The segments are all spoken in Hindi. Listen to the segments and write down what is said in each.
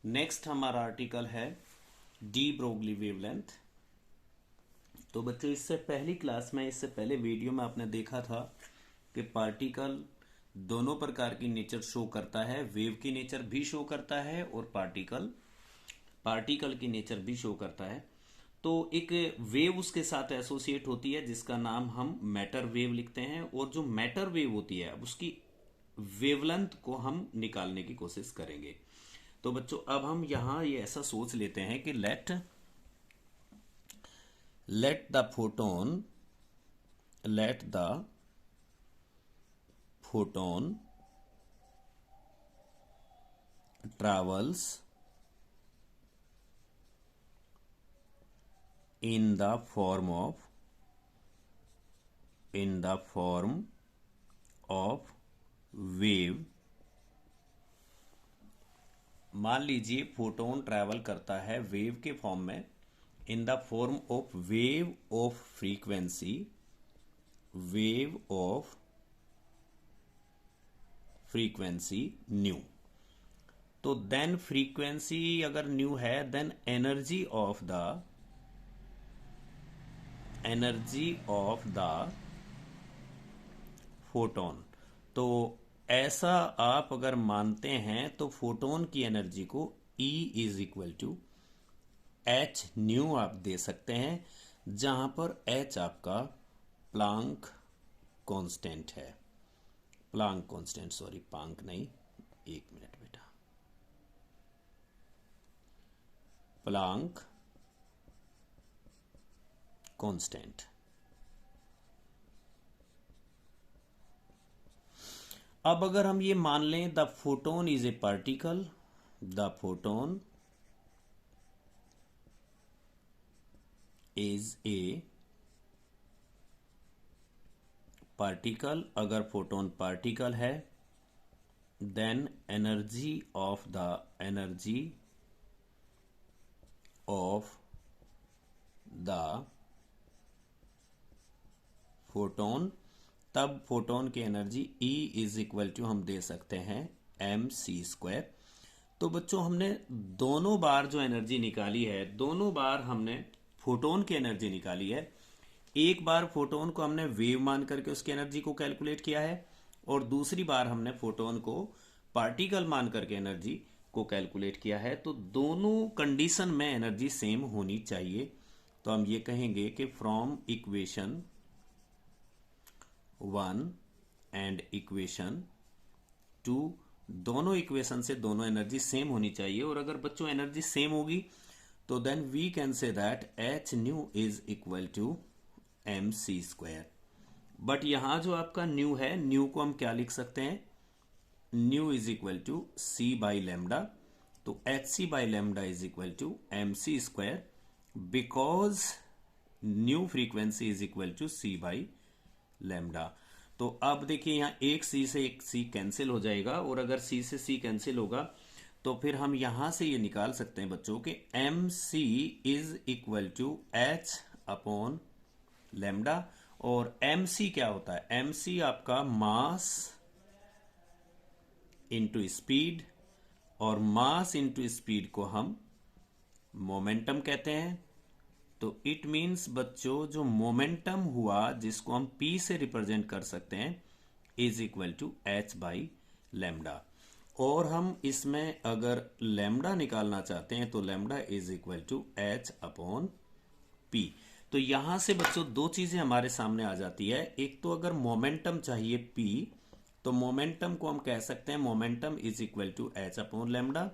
नेक्स्ट हमारा आर्टिकल है डी ब्रोगली वेवलेंथ। तो बच्चों इससे पहली क्लास में, इससे पहले वीडियो में आपने देखा था कि पार्टिकल दोनों प्रकार की नेचर शो करता है। वेव की नेचर भी शो करता है और पार्टिकल की नेचर भी शो करता है। तो एक वेव उसके साथ एसोसिएट होती है जिसका नाम हम मैटर वेव लिखते हैं, और जो मैटर वेव होती है अब उसकी वेवलेंथ को हम निकालने की कोशिश करेंगे। तो बच्चों अब हम यहां ये ऐसा सोच लेते हैं कि let the photon travels in the form of wave। मान लीजिए फोटोन ट्रैवल करता है वेव के फॉर्म में, in the form of wave of frequency nu. तो देन फ्रीक्वेंसी अगर न्यू है, then energy of the photon. तो ऐसा आप अगर मानते हैं तो फोटोन की एनर्जी को E is equal to H nu आप दे सकते हैं, जहां पर H आपका प्लांक कांस्टेंट है। प्लांक नहीं, एक मिनट बेटा, प्लांक कांस्टेंट। अब अगर हम ये मान लें the photon is a particle, the photon is a particle, अगर फोटोन पार्टिकल है then energy of the photon, तब फोटोन की energy E is equal to हम दे सकते हैं mc²। तो बच्चों हमने दोनों बार जो एनर्जी निकाली है, दोनों बार हमने फोटोन की एनर्जी निकाली है। एक बार फोटोन को हमने वेव मान करके उसकी एनर्जी को कैलकुलेट किया है, और दूसरी बार हमने फोटोन को पार्टिकल मान करके एनर्जी को कैलकुलेट किया है। तो दोनों कंडीशन में एनर्जी सेम होनी चाहिए। तो हम ये कहेंगे कि फ्रॉम इक्वेशन 1 एंड इक्वेशन 2, दोनों इक्वेशन से दोनों एनर्जी सेम होनी चाहिए। और अगर बच्चों एनर्जी सेम होगी तो then we can say that H nu is equal to mc²। But यहां जो आपका न्यू है, न्यू को हम क्या लिख सकते हैं, nu is equal to c by lambda. तो hc/λ is equal to mc², because nu frequency is equal to c/λ। तो अब देखिए यहां एक c से एक c कैंसिल हो जाएगा, और अगर c से c कैंसिल होगा तो फिर हम यहां से ये निकाल सकते हैं बच्चों कि mc is equal to h/λ। और mc क्या होता है, mc आपका मास इंटू स्पीड, और मास इंटू स्पीड को हम मोमेंटम कहते हैं। तो इट मीन्स बच्चों जो मोमेंटम हुआ जिसको हम p से रिप्रेजेंट कर सकते हैं इज इक्वल टू h/λ। और हम इसमें अगर लैम्डा निकालना चाहते हैं तो lambda is equal to h/p। तो यहां से बच्चों दो चीजें हमारे सामने आ जाती है। एक तो अगर मोमेंटम चाहिए p, तो मोमेंटम को हम कह सकते हैं momentum is equal to h/λ।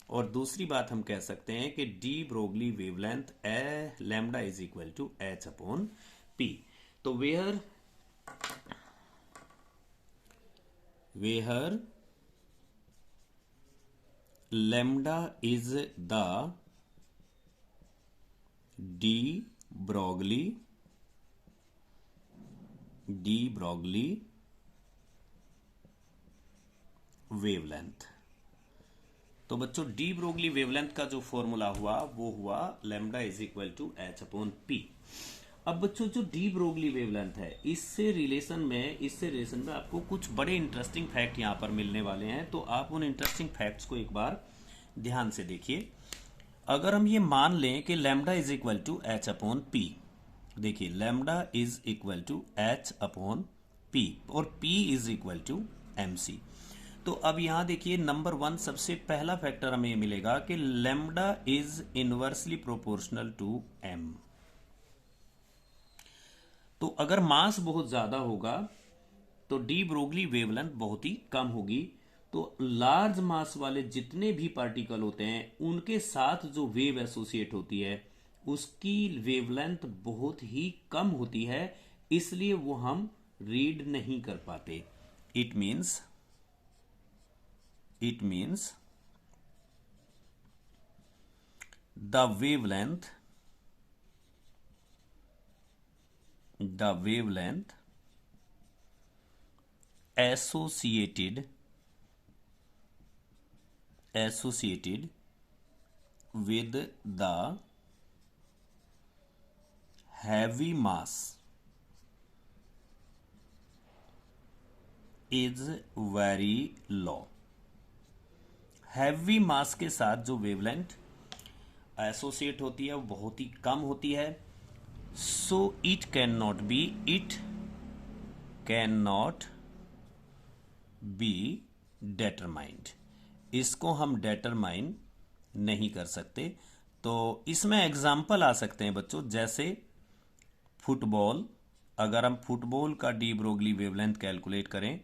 और दूसरी बात हम कह सकते हैं कि de Broglie wavelength lambda is equal to h/p। तो where lambda is the de Broglie wavelength. तो बच्चों डी ब्रोगली वेवलेंथ का जो फॉर्मूला हुआ वो हुआ lambda is equal to h/p। अब बच्चों जो डी ब्रोगली वेवलेंथ है, इससे रिलेशन में आपको कुछ बड़े इंटरेस्टिंग फैक्ट यहां पर मिलने वाले हैं। तो आप उन इंटरेस्टिंग फैक्ट्स को एक बार ध्यान से देखिए, अगर हम ये मान लें कि lambda is equal to H upon P, देखिए lambda is equal to H upon P और P is equal to M C. तो अब यहां देखिए नंबर वन, सबसे पहला फैक्टर हमें मिलेगा कि lambda is inversely proportional to M. तो अगर मास बहुत ज्यादा होगा तो डी ब्रोगली वेवलेंथ बहुत ही कम होगी। तो लार्ज मास वाले जितने भी पार्टिकल होते हैं उनके साथ जो वेव एसोसिएट होती है उसकी वेवलेंथ बहुत ही कम होती है, इसलिए वो हम रीड नहीं कर पाते। It means the wavelength associated with the heavy mass is very low। Heavy mass के साथ जो वेवलेंथ एसोसिएट होती है वो बहुत ही कम होती है। So it can not be determined, इसको हम डेटरमाइन नहीं कर सकते। तो इसमें एग्जाम्पल आ सकते हैं बच्चों, जैसे फुटबॉल। अगर हम फुटबॉल का डी ब्रोगली वेवलेंथ कैलकुलेट करें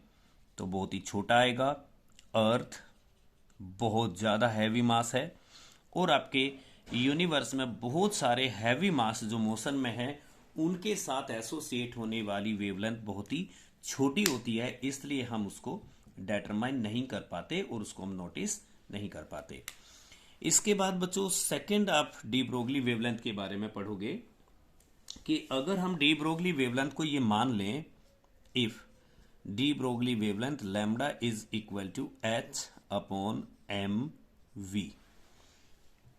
तो बहुत ही छोटा आएगा। अर्थ बहुत ज़्यादा हैवी मास है और आपके यूनिवर्स में बहुत सारे हैवी मास जो मोशन में है उनके साथ एसोसिएट होने वाली वेवलेंथ बहुत ही छोटी होती है, इसलिए हम उसको डेटरमाइन नहीं कर पाते और उसको हम नोटिस नहीं कर पाते। इसके बाद बच्चों सेकंड आप डी ब्रोगली वेवलेंथ के बारे में पढ़ोगे कि अगर हम डी ब्रोगली वेवलेंथ को ये मान लें, if de Broglie wavelength lambda is equal to H upon M V,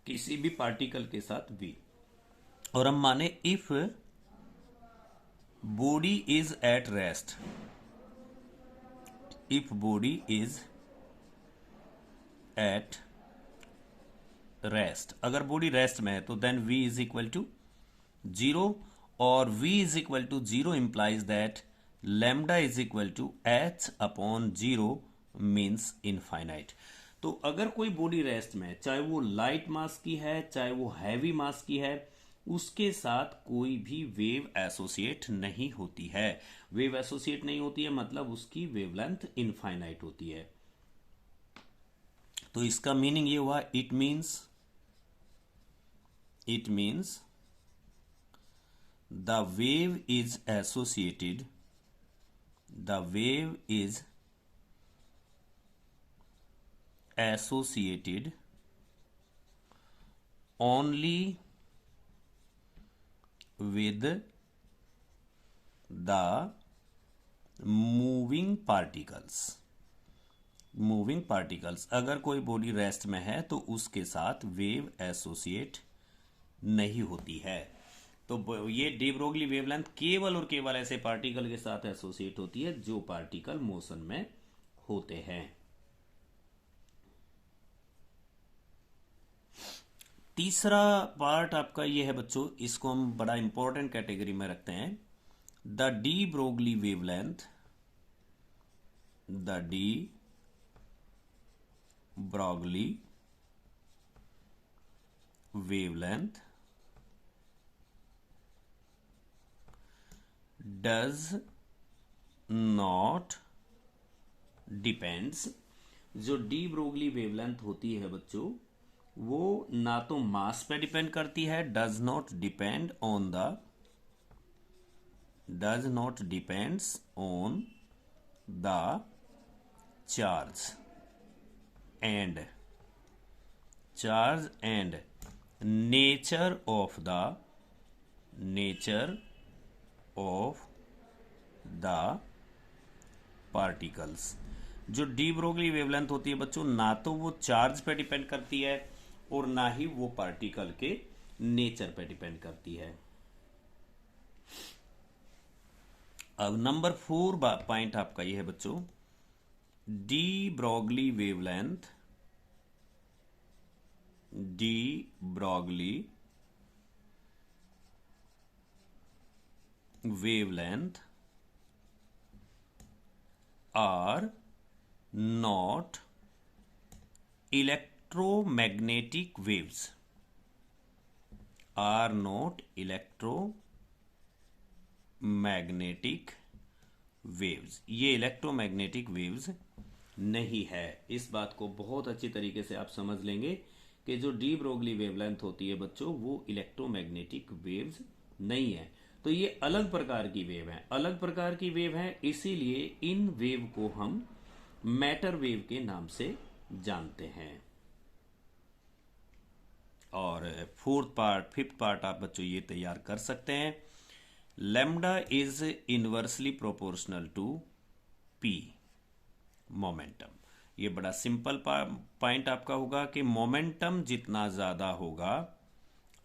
किसी भी पार्टिकल के साथ वी, और हम माने if body is at rest, if body is at rest, अगर बॉडी रेस्ट में है तो then v is equal to zero, और v is equal to zero implies that lambda is equal to H upon zero means infinite. तो अगर कोई बॉडी रेस्ट में है, चाहे वो लाइट मास की है चाहे वो हैवी मास की है, उसके साथ कोई भी वेव एसोसिएट नहीं होती है। वेव एसोसिएट नहीं होती है मतलब उसकी वेवलेंथ इनफाइनाइट होती है। तो इसका मीनिंग ये हुआ, it means the wave is associated only with the moving particles। अगर कोई बॉडी रेस्ट में है तो उसके साथ वेव एसोसिएट नहीं होती है। तो ये डी ब्रोगली वेवलेंथ केवल और केवल ऐसे पार्टिकल के साथ एसोसिएट होती है जो पार्टिकल मोशन में होते हैं। तीसरा पार्ट आपका ये है बच्चों, इसको हम बड़ा इंपॉर्टेंट कैटेगरी में रखते हैं, the de Broglie wavelength does not depends. जो डी ब्रोगली वेवलेंथ होती है बच्चों वो ना तो मास पे डिपेंड करती है, does not depends on the charge and nature of the particles. जो डी ब्रोगली वेवलेंथ होती है बच्चों ना तो वो चार्ज पे डिपेंड करती है और ना ही वो पार्टिकल के नेचर पे डिपेंड करती है। अब नंबर 4 पॉइंट आपका ये है बच्चों, de Broglie wavelength de Broglie wavelength are not electromagnetic waves, are not electromagnetic waves। ये इलेक्ट्रोमैग्नेटिक वेव्स नहीं है। इस बात को बहुत अच्छी तरीके से आप समझ लेंगे कि जो डी ब्रोगली वेवलेंथ होती है बच्चों, वो इलेक्ट्रोमैग्नेटिक वेव्स नहीं है। तो ये अलग प्रकार की वेव है, अलग प्रकार की वेव है, इसीलिए इन वेव को हम मैटर वेव के नाम से जानते हैं। और फोर्थ पार्ट, फिफ्थ पार्ट आप बच्चों ये तैयार कर सकते हैं। Lambda is inversely proportional to P momentum. ये बड़ा सिंपल पॉइंट आपका होगा कि मोमेंटम जितना ज्यादा होगा,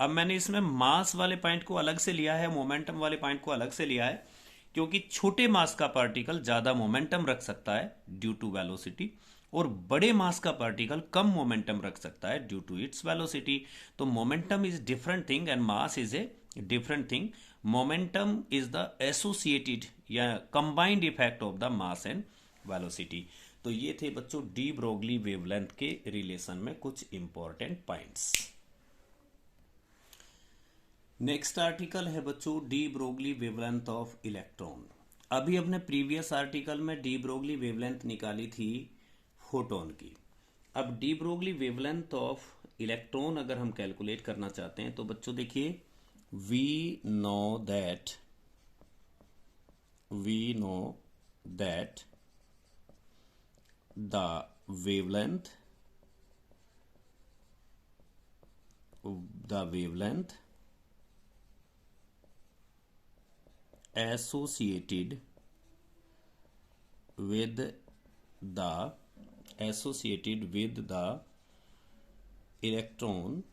अब मैंने इसमें मास वाले पॉइंट को अलग से लिया है, मोमेंटम वाले पॉइंट को अलग से लिया है, क्योंकि छोटे मास का पार्टिकल ज्यादा मोमेंटम रख सकता है ड्यू टू वेलोसिटी, और बड़े मास का पार्टिकल कम मोमेंटम रख सकता है ड्यू टू इट्स वेलोसिटी। तो momentum is different thing and mass is a different thing. Momentum is the associated या combined effect of the mass and velocity. तो ये थे बच्चों डी ब्रोगली वेवलेंथ के रिलेशन में कुछ इंपॉर्टेंट पॉइंट्स। नेक्स्ट आर्टिकल है बच्चों de Broglie wavelength of electron. अभी अपने प्रीवियस आर्टिकल में डी ब्रोगली वेवलेंथ निकाली थी फोटोन की। अब de Broglie wavelength of electron अगर हम कैलकुलेट करना चाहते हैं तो बच्चों देखिए, we know that the wavelength associated with the electron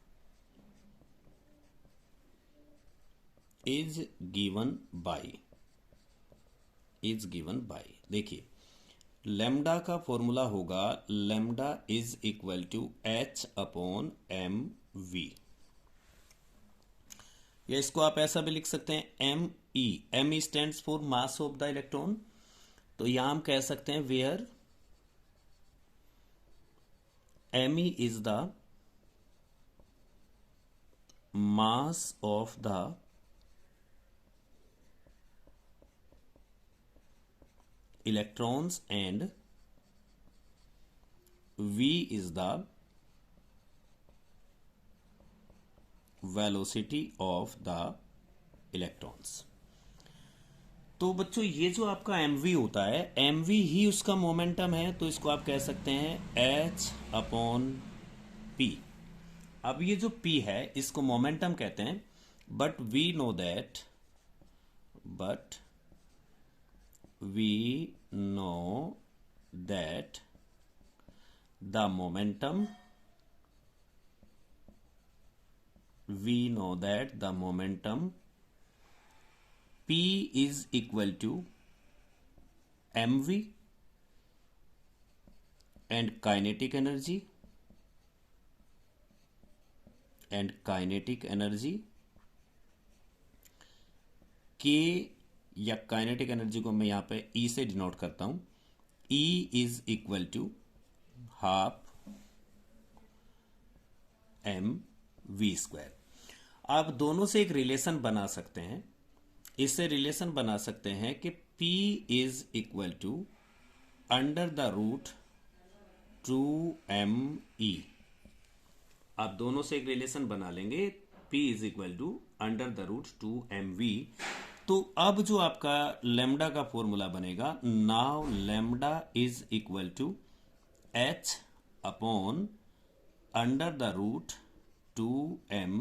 is given by देखिए, लैम्डा का फॉर्मूला होगा lambda is equal to h upon M V, या इसको आप ऐसा भी लिख सकते हैं M E stand for mass of the electron. तो यहां हम कह सकते हैं where M E is the mass of the electrons and v is the velocity of the electrons। तो बच्चों ये जो आपका mv होता है, mv ही उसका मोमेंटम है, तो इसको आप कह सकते हैं h अपॉन p। अब ये जो p है इसको मोमेंटम कहते हैं, but we know that the momentum P is equal to mv and kinetic energy K या काइनेटिक एनर्जी को मैं यहां पे E से डिनोट करता हूं। E is equal to half M V square. आप दोनों से एक रिलेशन बना सकते हैं, इससे रिलेशन बना सकते हैं कि P is equal to under the root 2me। आप दोनों से एक रिलेशन बना लेंगे, P is equal to under the root 2mv। तो अब जो आपका लैम्डा का फॉर्मूला बनेगा, now lambda is equal to h upon under the root 2me।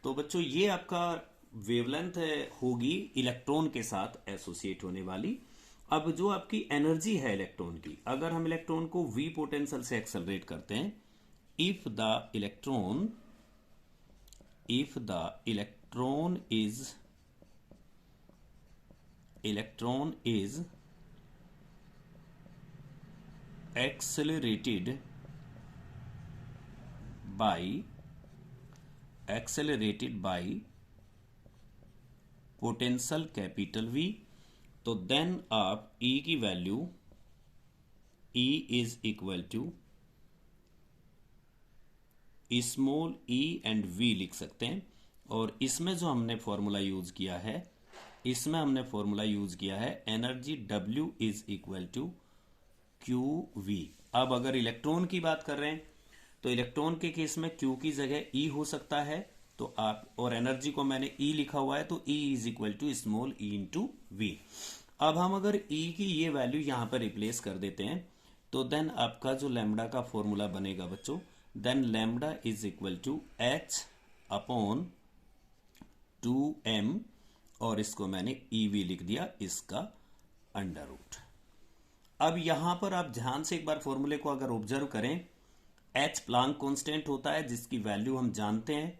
तो बच्चों ये आपका वेवलेंथ होगी इलेक्ट्रॉन के साथ एसोसिएट होने वाली। अब जो आपकी एनर्जी है इलेक्ट्रॉन की, अगर हम इलेक्ट्रॉन को v पोटेंशियल से एक्सेलरेट करते हैं, if the electron is accelerated by accelerated by potential capital V, तो देन आप E की value E is equal to small e and v लिख सकते हैं। और इसमें जो हमने फॉर्मूला यूज किया है, इसमें हमने फॉर्मूला यूज किया है energy W is equal to Q V. अब अगर इलेक्ट्रॉन की बात कर रहे हैं तो इलेक्ट्रॉन के केस में Q की जगह E हो सकता है, तो आप, और एनर्जी को मैंने E लिखा हुआ है तो E is equal to small e into V. अब हम अगर E की ये वैल्यू यहां पर रिप्लेस कर देते हैं तो देन आपका जो लैम्बडा का फॉर्मूला बनेगा बच्चों, then lambda is equal to H upon 2m, और इसको मैंने EV लिख दिया, इसका अंडर रूट। अब यहां पर आप ध्यान से एक बार फॉर्मूले को अगर ऑब्जर्व करें, H प्लांक कांस्टेंट होता है जिसकी वैल्यू हम जानते हैं,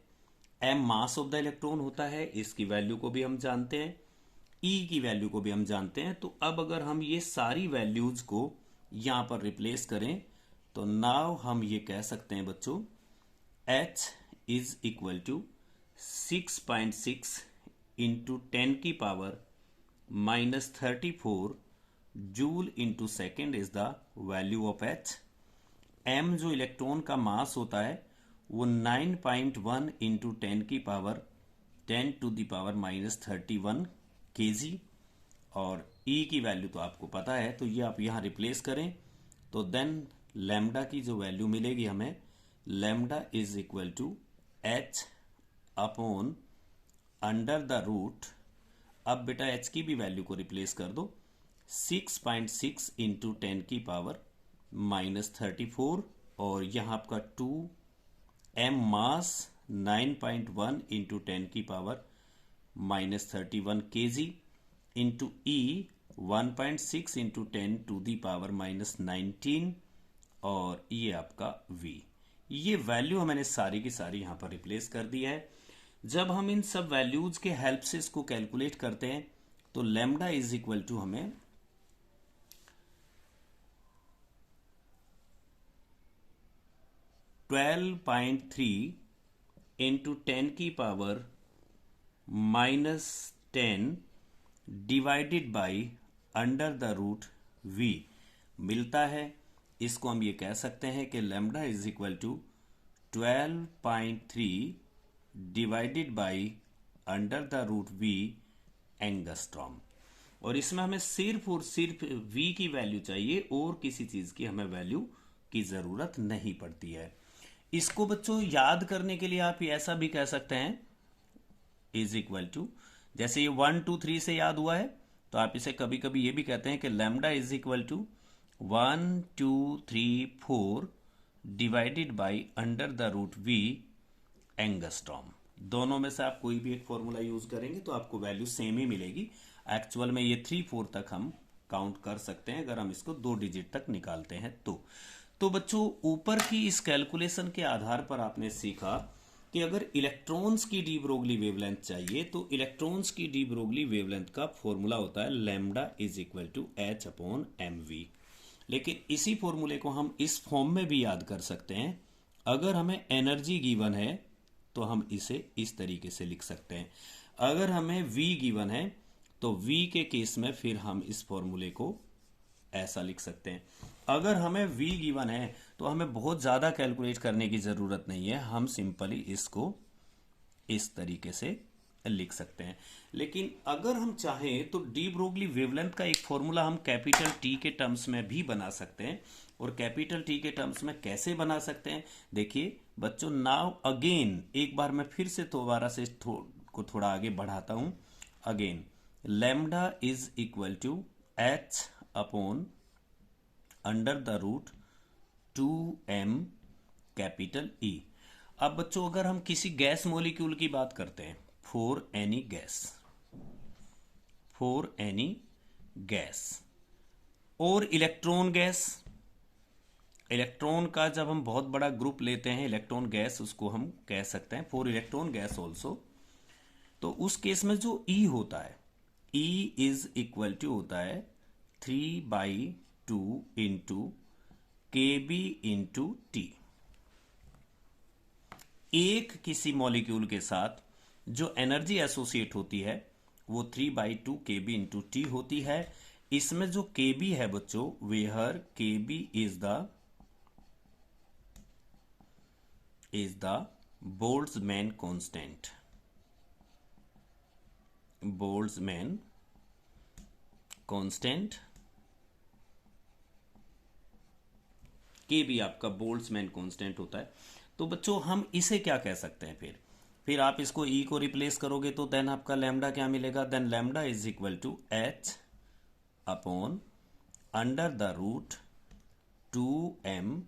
M mass of the electron होता है, इसकी वैल्यू को भी हम जानते हैं, E की वैल्यू को भी हम जानते हैं। तो अब अगर हम ये सारी वैल्यूज को यहां पर रिप्लेस करें तो नाउ हम ये कह सकते हैं बच्चों, H is equal to 6.6 into 10 की power -34 joule into second is the value of H। M जो इलेक्ट्रॉन का मास होता है वो 9.1 इंटू 10 की power 10 to the power -31 kg, और E की वैल्यू तो आपको पता है, तो ये आप यहाँ रिप्लेस करें तो देन लैम्बडा की जो वैल्यू मिलेगी हमें, lambda is equal to H upon under the root, अब बेटा H की भी वैल्यू को रिप्लेस कर दो, 6.6 इंटू 10 की पावर -34, और यहाँ आपका 2m मास 9.1 इंटू 10 की power -31 kg into E 1.6 into 10 to the power -19, और ये आपका V। ये वैल्यू मैंने सारी की सारी यहां पर रिप्लेस कर दी है। जब हम इन सब वैल्यूज के हेल्प से इसको कैलकुलेट करते हैं तो लैम्बडा इज इक्वल टू हमें 12.3 इंटू 10 की power -10 divided by under the root V मिलता है। इसको हम ये कह सकते हैं कि lambda is equal to 12.3 divided by under the root V angstrom. और इसमें हमें सिर्फ और सिर्फ V की वैल्यू चाहिए और किसी चीज की हमें वैल्यू की जरूरत नहीं पड़ती है। इसको बच्चों याद करने के लिए आप ऐसा भी कह सकते हैं, इज इक्वल टू, जैसे ये 1 2 3 से याद हुआ है तो आप इसे कभी कभी ये भी कहते हैं कि lambda is equal to 1 2 3 4 divided by under the root V angstrom. दोनों में से आप कोई भी एक फॉर्मूला यूज करेंगे तो आपको वैल्यू सेम ही मिलेगी। एक्चुअल में ये 3 4 तक हम काउंट कर सकते हैं अगर हम इसको 2 डिजिट तक निकालते हैं तो बच्चों ऊपर की इस कैलकुलेशन के आधार पर आपने सीखा कि अगर इलेक्ट्रॉन्स की डी ब्रोगली वेवलेंथ चाहिए तो इलेक्ट्रॉन्स की डी ब्रोगली वेवलेंथ का फॉर्मूला होता है lambda is equal to H upon mv। लेकिन इसी फॉर्मूले को हम इस फॉर्म में भी याद कर सकते हैं। अगर हमें एनर्जी गिवन है तो हम इसे इस तरीके से लिख सकते हैं। अगर हमें V गिवन है तो V के केस में फिर हम इस फॉर्मूले को ऐसा लिख सकते हैं। अगर हमें V गिवन है तो हमें बहुत ज़्यादा कैलकुलेट करने की ज़रूरत नहीं है, हम सिंपली इसको इस तरीके से लिख सकते हैं। लेकिन अगर हम चाहें तो डी ब्रोगली वेवलेंथ का एक फॉर्मूला हम कैपिटल T के टर्म्स में भी बना सकते हैं। और कैपिटल T के टर्म्स में कैसे बना सकते हैं, देखिए बच्चों, नाउ अगेन एक बार मैं फिर से दोबारा से को थोड़ा आगे बढ़ाता हूं। Again lambda is equal to H upon under the root 2m capital E। अब बच्चों अगर हम किसी गैस मॉलिक्यूल की बात करते हैं, फॉर एनी गैस और इलेक्ट्रॉन गैस, इलेक्ट्रॉन का जब हम बहुत बड़ा ग्रुप लेते हैं इलेक्ट्रॉन गैस, उसको हम कह सकते हैं फॉर इलेक्ट्रॉन गैस ऑल्सो। तो उस केस में जो E होता है, E इज इक्वल टू होता है 3/2 इंटू KB इंटू T। एक किसी मॉलिक्यूल के साथ जो एनर्जी एसोसिएट होती है वो 3/2 KB इंटू टी होती है। इसमें जो KB है बच्चों, where KB is the Boltzmann constant. Boltzmann constant, KB आपका बोल्ट्जमैन कांस्टेंट होता है। तो बच्चों हम इसे क्या कह सकते हैं, फिर आप इसको E को रिप्लेस करोगे तो देन आपका लैम्डा क्या मिलेगा, then lambda is equal to H upon under the root 2m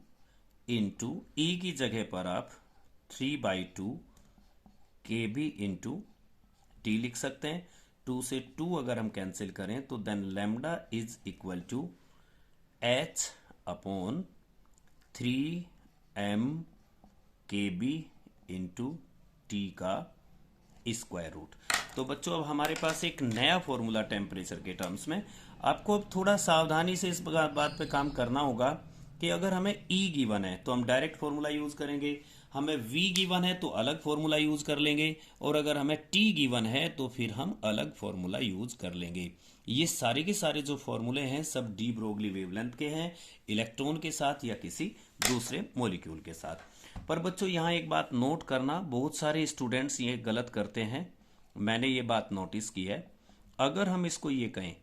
into E की जगह पर आप 3/2 KB इंटू टी लिख सकते हैं। 2 से 2 अगर हम कैंसिल करें तो then lambda is equal to H upon 3m KB into T का स्क्वायर रूट। तो बच्चों अब हमारे पास एक नया फॉर्मूला टेम्परेचर के टर्म्स में, आपको अब थोड़ा सावधानी से इस बात पे काम करना होगा कि अगर हमें E गिवन है तो हम डायरेक्ट फॉर्मूला यूज करेंगे, हमें V गिवन है तो अलग फॉर्मूला यूज कर लेंगे, और अगर हमें T गिवन है तो फिर हम अलग फॉर्मूला यूज कर लेंगे। ये सारे के सारे जो फॉर्मूले हैं सब डी ब्रोगली वेवलेंथ के हैं, इलेक्ट्रॉन के साथ या किसी दूसरे मॉलिक्यूल के साथ। पर बच्चों यहाँ एक बात नोट करना, बहुत सारे स्टूडेंट्स ये गलत करते हैं, मैंने ये बात नोटिस की है। अगर हम इसको ये कहें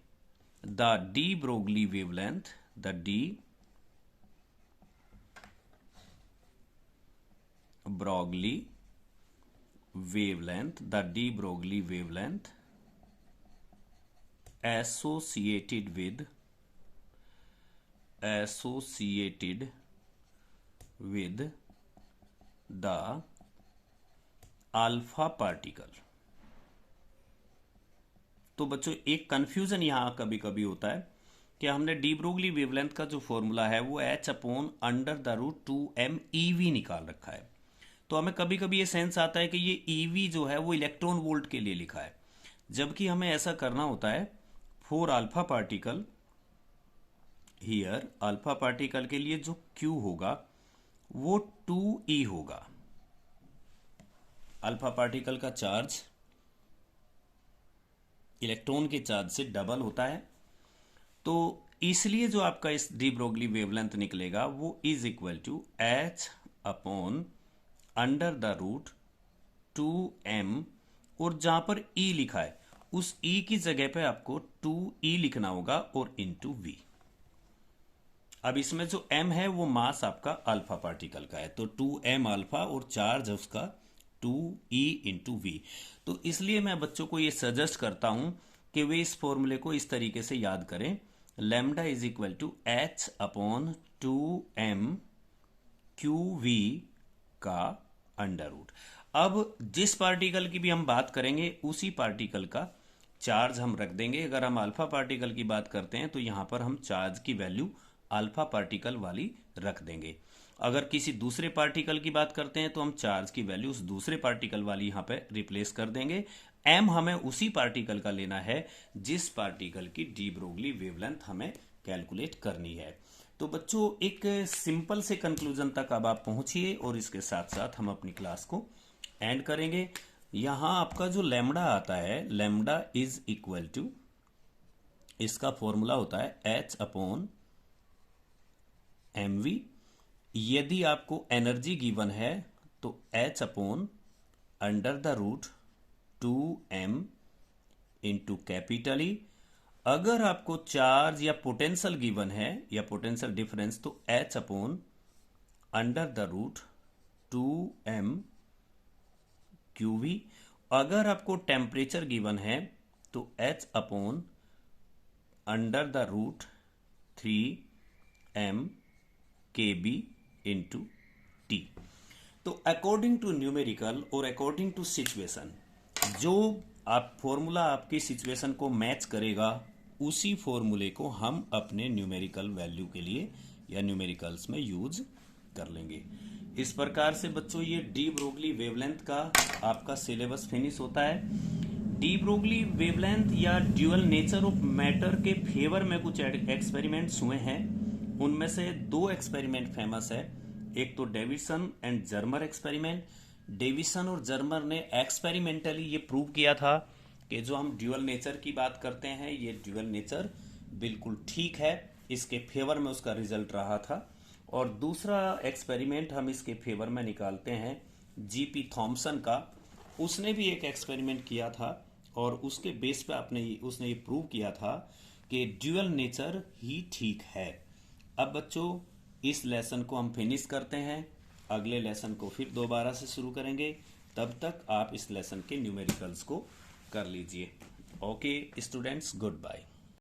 the de Broglie wavelength, the de Broglie wavelength, the de Broglie wavelength associated with the alpha particle। तो बच्चों एक कंफ्यूजन यहां कभी कभी होता है कि हमने डी ब्रोगली वेवलेंथ का जो फॉर्मूला है वो H upon under the root 2m EV निकाल रखा है। तो हमें कभी कभी ये सेंस आता है कि ये EV जो है वो इलेक्ट्रॉन वोल्ट के लिए लिखा है, जबकि हमें ऐसा करना होता है for alpha particle here, alpha particle के लिए जो Q होगा वो 2E होगा। अल्फा पार्टिकल का चार्ज इलेक्ट्रॉन के चार्ज से डबल होता है, तो इसलिए जो आपका इस डी ब्रोगली वेवलेंथ निकलेगा वो is equal to H upon under the root 2m, और जहां पर E लिखा है उस E की जगह पे आपको 2E लिखना होगा और इंटू V। अब इसमें जो m है वो मास आपका अल्फा पार्टिकल का है, तो 2m अल्फा और चार्ज है उसका 2E इंटू V। तो इसलिए मैं बच्चों को ये सजेस्ट करता हूं कि वे इस फॉर्मूले को इस तरीके से याद करें, lambda is equal to H upon 2m QV का अंडर रूट। अब जिस पार्टिकल की भी हम बात करेंगे उसी पार्टिकल का चार्ज हम रख देंगे। अगर हम अल्फा पार्टिकल की बात करते हैं तो यहां पर हम चार्ज की वैल्यू अल्फा पार्टिकल वाली रख देंगे। अगर किसी दूसरे पार्टिकल की बात करते हैं तो हम चार्ज की वैल्यू उस दूसरे पार्टिकल वाली यहां पे रिप्लेस कर देंगे। m हमें उसी पार्टिकल का लेना है जिस पार्टिकल की डी ब्रोगली वेवलेंथ हमें कैलकुलेट करनी है। तो बच्चों एक सिंपल से कंक्लूजन तक अब आप पहुंचिए और इसके साथ साथ हम अपनी क्लास को एंड करेंगे। यहां आपका जो लैम्डा आता है, लैम्डा इज इक्वल टू, इसका फॉर्मूला होता है H अपॉन mv। यदि आपको एनर्जी गिवन है तो H upon under the root 2m into capital E। अगर आपको चार्ज या पोटेंशियल गिवन है या पोटेंशियल डिफरेंस तो H upon under the root 2m QV। अगर आपको टेम्परेचर गिवन है तो H upon under the root 3m KB into T. तो अकॉर्डिंग टू न्यूमेरिकल और अकॉर्डिंग टू सिचुएशन, जो आप फॉर्मूला आपकी सिचुएशन को मैच करेगा उसी फॉर्मूले को हम अपने न्यूमेरिकल वैल्यू के लिए या न्यूमेरिकल्स में यूज कर लेंगे। इस प्रकार से बच्चों ये डी ब्रोगली वेवलेंथ का आपका सिलेबस फिनिश होता है। डी ब्रोगली वेवलेंथ या ड्यूअल नेचर ऑफ मैटर के फेवर में कुछ एक्सपेरिमेंट्स हुए हैं, उनमें से 2 एक्सपेरिमेंट फेमस है। एक तो Davidson and Germer experiment, Davisson और जर्मर ने एक्सपेरिमेंटली ये प्रूव किया था कि जो हम ड्यूअल नेचर की बात करते हैं, ये ड्यूअल नेचर बिल्कुल ठीक है, इसके फेवर में उसका रिजल्ट रहा था। और दूसरा एक्सपेरिमेंट हम इसके फेवर में निकालते हैं जीपी थॉमसन का। उसने भी एक एक्सपेरिमेंट किया था और उसके बेस पे उसने ये प्रूव किया था कि ड्यूअल नेचर ही ठीक है। अब बच्चों इस लेसन को हम फिनिश करते हैं, अगले लेसन को फिर दोबारा से शुरू करेंगे। तब तक आप इस लेसन के न्यूमेरिकल्स को कर लीजिए। Okay students, good bye.